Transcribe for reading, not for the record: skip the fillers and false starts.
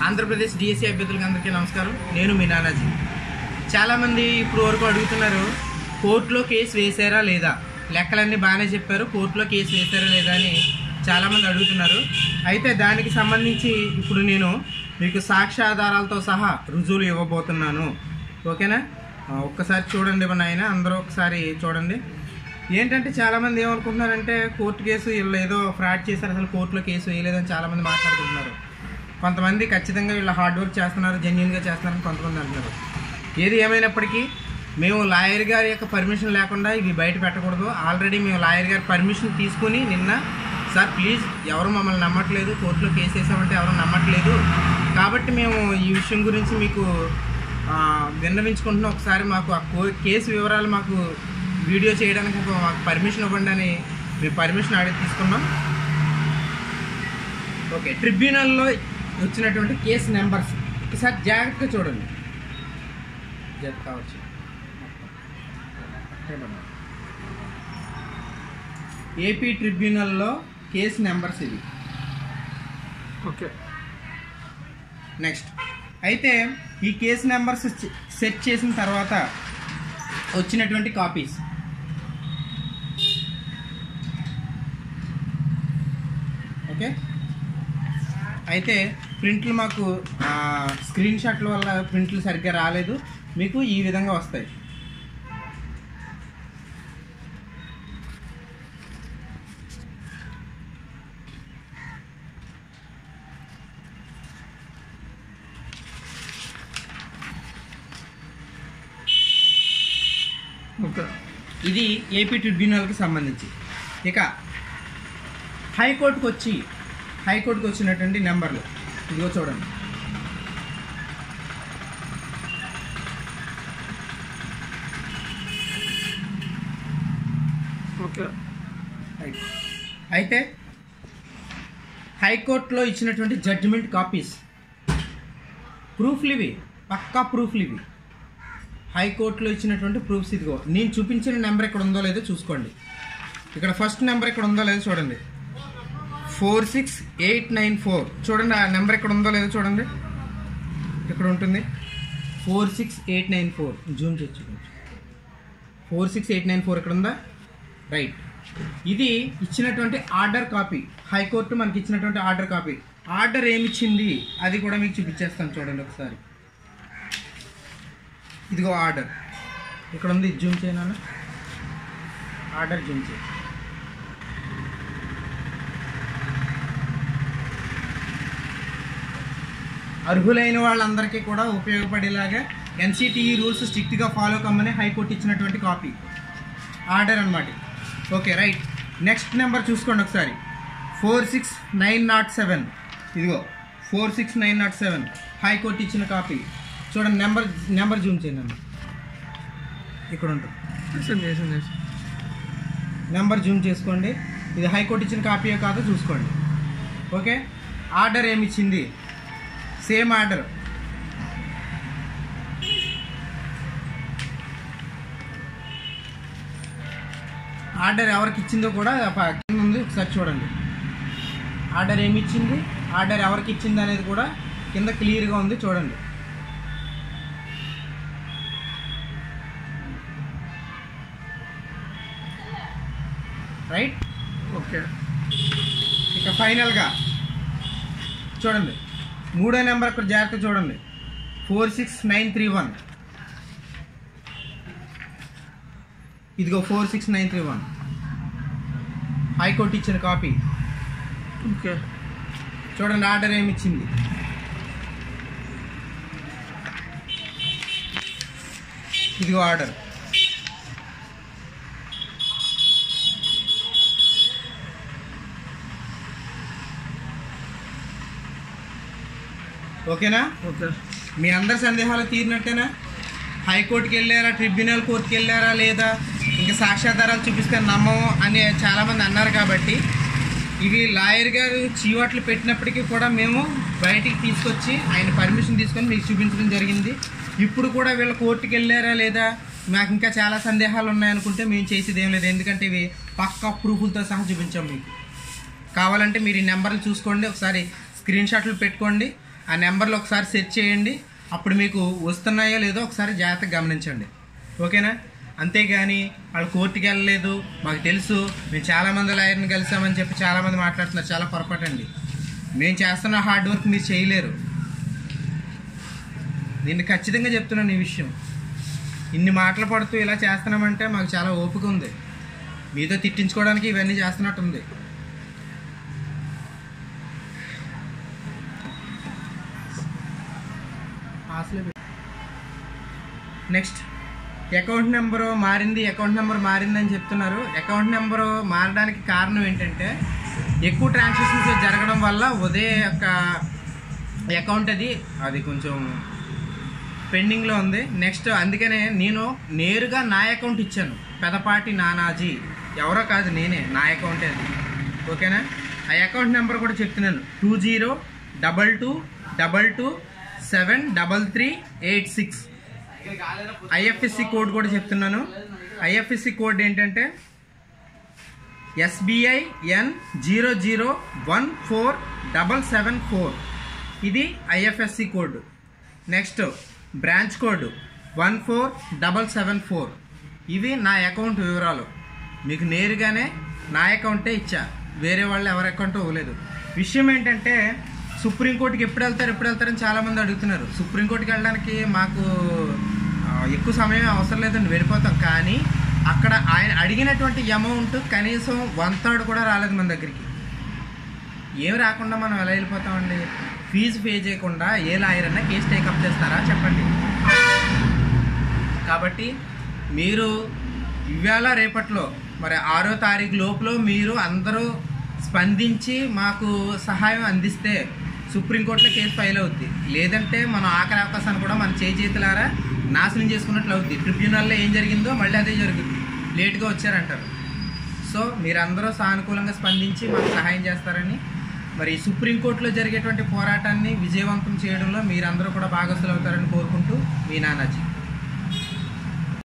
Andhra Pradesh DSC అభ్యర్థులకు అందరికీ నమస్కారం. నేను మీ నానాజీ. చాలామంది ఇప్పుడు వరకు అడుగుతున్నారు, కోర్టులో కేసు వేశారా లేదా, లెక్కలన్నీ బాగానే చెప్పారు, కోర్టులో కేసు వేశారా లేదా అని చాలామంది అడుగుతున్నారు. అయితే దానికి సంబంధించి ఇప్పుడు నేను మీకు సాక్ష్యాధారాలతో సహా రుజువులు ఇవ్వబోతున్నాను. ఓకేనా? ఒక్కసారి చూడండి మన ఆయన, అందరూ ఒకసారి చూడండి. ఏంటంటే చాలామంది ఏమనుకుంటున్నారంటే కోర్టు కేసు వీళ్ళు ఏదో ఫ్రాడ్ చేశారు, అసలు కోర్టులో కేసు వేయలేదని చాలామంది మాట్లాడుకుంటున్నారు. కొంతమంది ఖచ్చితంగా వీళ్ళు హార్డ్ వర్క్ చేస్తున్నారు, జెన్యున్గా చేస్తున్నారని కొంతమంది అంటున్నారు. ఏది ఏమైనప్పటికీ మేము లాయర్ గారి యొక్క పర్మిషన్ లేకుండా ఇవి బయట పెట్టకూడదు. ఆల్రెడీ మేము లాయర్ గారి పర్మిషన్ తీసుకుని నిన్న, సార్ ప్లీజ్ ఎవరు మమ్మల్ని నమ్మట్లేదు, కోర్టులో కేసు వేసామంటే ఎవరు నమ్మట్లేదు, కాబట్టి మేము ఈ విషయం గురించి మీకు విన్నవించుకుంటున్నాం, ఒకసారి మాకు ఆ కేసు వివరాలు మాకు వీడియో చేయడానికి మాకు పర్మిషన్ ఇవ్వండి అని మేము పర్మిషన్ అడిగి తీసుకున్నాం. ఓకే, ట్రిబ్యునల్లో వచ్చినటువంటి కేసు నెంబర్స్ ఒకసారి జాగ్రత్తగా చూడండి. కావచ్చు ఏపీ ట్రిబ్యునల్లో కేసు నెంబర్స్ ఇవి. ఓకే, నెక్స్ట్ అయితే ఈ కేసు నెంబర్స్ సెట్ చేసిన తర్వాత వచ్చినటువంటి కాపీస్. ఓకే, అయితే ప్రింట్లు మాకు స్క్రీన్ షాట్ల వల్ల ప్రింట్లు సరిగ్గా రాలేదు, మీకు ఈ విధంగా వస్తాయి. ఇది ఏపీ ట్రిబ్యునల్కి సంబంధించి. ఇక హైకోర్టుకు వచ్చినటువంటి నెంబర్లు ఇదిగో చూడండి. ఓకే, అయితే హైకోర్టులో ఇచ్చినటువంటి జడ్జిమెంట్ కాపీస్, ప్రూఫ్లు ఇవి, పక్కా ప్రూఫ్లు ఇవి. హైకోర్టులో ఇచ్చినటువంటి ప్రూఫ్స్ ఇదిగో. నేను చూపించిన నెంబర్ ఇక్కడ ఉందో లేదో చూసుకోండి. ఇక్కడ ఫస్ట్ నెంబర్ ఇక్కడ ఉందో లేదో చూడండి, 46894. చూడండి ఆ నెంబర్ ఇక్కడ ఉందో లేదో చూడండి, ఇక్కడ ఉంటుంది 46894. జూమ్ చేసి చూడండి, 46894 ఇక్కడ ఉందా? రైట్. ఇది ఇచ్చినటువంటి ఆర్డర్ కాపీ, హైకోర్టు మనకి ఇచ్చినటువంటి ఆర్డర్ కాపీ. ఆర్డర్ ఏమిచ్చింది అది కూడా మీకు చూపించేస్తాను చూడండి ఒకసారి. ఇదిగో ఆర్డర్ ఇక్కడ ఉంది, జూమ్ చేయనా, ఆర్డర్ జూమ్ చేయి. అర్హులైన వాళ్ళందరికీ కూడా ఉపయోగపడేలాగా ఎన్సిటిఈ రూల్స్ స్ట్రిక్ట్గా ఫాలో కమ్మని హైకోర్టు ఇచ్చినటువంటి కాపీ, ఆర్డర్ అన్నమాట. Okay, right. నెక్స్ట్ నెంబర్ చూసుకోండి ఒకసారి, 46907. ఇదిగో 46907 హైకోర్టు ఇచ్చిన కాపీ. చూడండి నెంబర్ జూమ్ చేయండి, ఇక్కడ ఉంటుంది నెంబర్, జూమ్ చేసుకోండి. ఇది హైకోర్టు ఇచ్చిన కాపీయో కాదో చూసుకోండి. ఓకే, ఆర్డర్ ఏమిచ్చింది, సేమ్ ఆర్డర్. ఆర్డర్ ఎవరికి ఇచ్చిందో కూడా కింద ఉంది, ఒకసారి చూడండి. ఆర్డర్ ఏమి ఇచ్చింది, ఆర్డర్ ఎవరికి ఇచ్చింది అనేది కూడా కింద క్లియర్గా ఉంది, చూడండి. రైట్. ఓకే, ఇక ఫైనల్గా చూడండి, మూడో నెంబర్ అక్కడ జాగ్రత్త చూడండి, 46931. ఇదిగో 46931 హైకోర్టు ఇచ్చిన కాపీ. ఓకే, చూడండి ఆర్డర్ ఏమి ఇచ్చింది. ఇదిగో ఆర్డర్. ఓకేనా? ఓకే, మీ అందరి సందేహాలు తీరినట్టేనా? హైకోర్టుకి వెళ్ళారా, ట్రిబ్యునల్ కోర్టుకి వెళ్ళారా లేదా, ఇంకా సాక్ష్యాధారాలు చూపిస్తే నమ్మము అని చాలామంది అన్నారు. కాబట్టి ఇవి లాయర్ గారు చీవాట్లు పెట్టినప్పటికీ కూడా మేము బయటికి తీసుకొచ్చి ఆయన పర్మిషన్ తీసుకొని మీకు చూపించడం జరిగింది. ఇప్పుడు కూడా వీళ్ళు కోర్టుకి వెళ్ళారా లేదా, మాకు ఇంకా చాలా సందేహాలు ఉన్నాయనుకుంటే మేము చేసేది ఏం లేదు, ఎందుకంటే ఇవి పక్కా ప్రూఫ్లతో సహా చూపించాం మీకు. కావాలంటే మీరు ఈ నెంబర్లు చూసుకోండి, ఒకసారి స్క్రీన్ షాట్లు పెట్టుకోండి. ఆ నెంబర్లో ఒకసారి సెర్చ్ చేయండి. అప్పుడు మీకు వస్తున్నాయో లేదో ఒకసారి జాగ్రత్తగా గమనించండి. ఓకేనా? అంతేగాని వాళ్ళు కోర్టుకి వెళ్ళలేదు, మాకు తెలుసు, మేము చాలామంది లాయర్ని కలిసామని చెప్పి చాలామంది మాట్లాడుతున్నారు. చాలా పొరపాటు అండి. మేము చేస్తున్న హార్డ్ వర్క్ మీరు చేయలేరు. నేను ఖచ్చితంగా చెప్తున్నాను ఈ విషయం. ఇన్ని మాటలు పడుతూ ఇలా చేస్తున్నామంటే మాకు చాలా ఓపిక ఉంది. మీతో తిట్టించుకోవడానికి ఇవన్నీ చేస్తున్నట్టుంది. నెక్స్ట్, అకౌంట్ నెంబరు మారిందని చెప్తున్నారు. అకౌంట్ నెంబరు మారడానికి కారణం ఏంటంటే ఎక్కువ ట్రాన్సాక్షన్స్ జరగడం వల్ల ఉదయ్ యొక్క అకౌంట్ అది కొంచెం పెండింగ్లో ఉంది. నెక్స్ట్ అందుకనే నేను నేరుగా నా అకౌంట్ ఇచ్చాను. పెదపాటి నానాజీ, ఎవరో కాదు, నేనే, నా అకౌంటే అది. ఓకేనా? ఆ అకౌంట్ నెంబర్ కూడా చెప్తున్నాను, 202222733386. ఐఎఫ్ఎస్సి కోడ్ కూడా చెప్తున్నాను. ఐఎఫ్ఎస్సి కోడ్ ఏంటంటే SBIN 0014774. ఇది IFSC code. Next branch code 14774. ఇవి నా అకౌంట్ వివరాలు. మీకు నేరుగానే నా అకౌంటే ఇచ్చా, వేరే వాళ్ళు ఎవరి అకౌంట్ ఇవ్వలేదు. విషయం ఏంటంటే సుప్రీంకోర్టుకి ఎప్పుడు వెళ్తారని చాలామంది అడుగుతున్నారు. సుప్రీంకోర్టుకి వెళ్ళడానికి మాకు ఎక్కువ సమయం అవసరం లేదండి, వెళ్ళిపోతాం. కానీ అక్కడ ఆయన అడిగినటువంటి అమౌంట్ కనీసం 1/3 కూడా రాలేదు మన దగ్గరికి. ఏం రాకుండా మనం ఎలా వెళ్ళిపోతామండి? ఫీజు పే చేయకుండా ఏ లాయర్ అన్నా కేసు టేకప్ చేస్తారా చెప్పండి? కాబట్టి మీరు ఇవాళ రేపట్లో మరి 6వ తారీఖు లోపల మీరు అందరూ స్పందించి మాకు సహాయం అందిస్తే సుప్రీంకోర్టులో కేసు ఫైల్ అవుద్ది. లేదంటే మనం ఆఖరి అవకాశాన్ని కూడా మన చేతులారా నాశనం చేసుకున్నట్లు అవుద్ది. ట్రిబ్యునల్లో ఏం జరిగిందో మళ్ళీ అదే జరుగుద్ది. లేట్గా వచ్చారంటారు. సో మీరందరూ సానుకూలంగా స్పందించి మాకు సహాయం చేస్తారని, మరి సుప్రీంకోర్టులో జరిగేటువంటి పోరాటాన్ని విజయవంతం చేయడంలో మీరందరూ కూడా భాగస్తులు అవుతారని కోరుకుంటూ, మీ నానాజీ.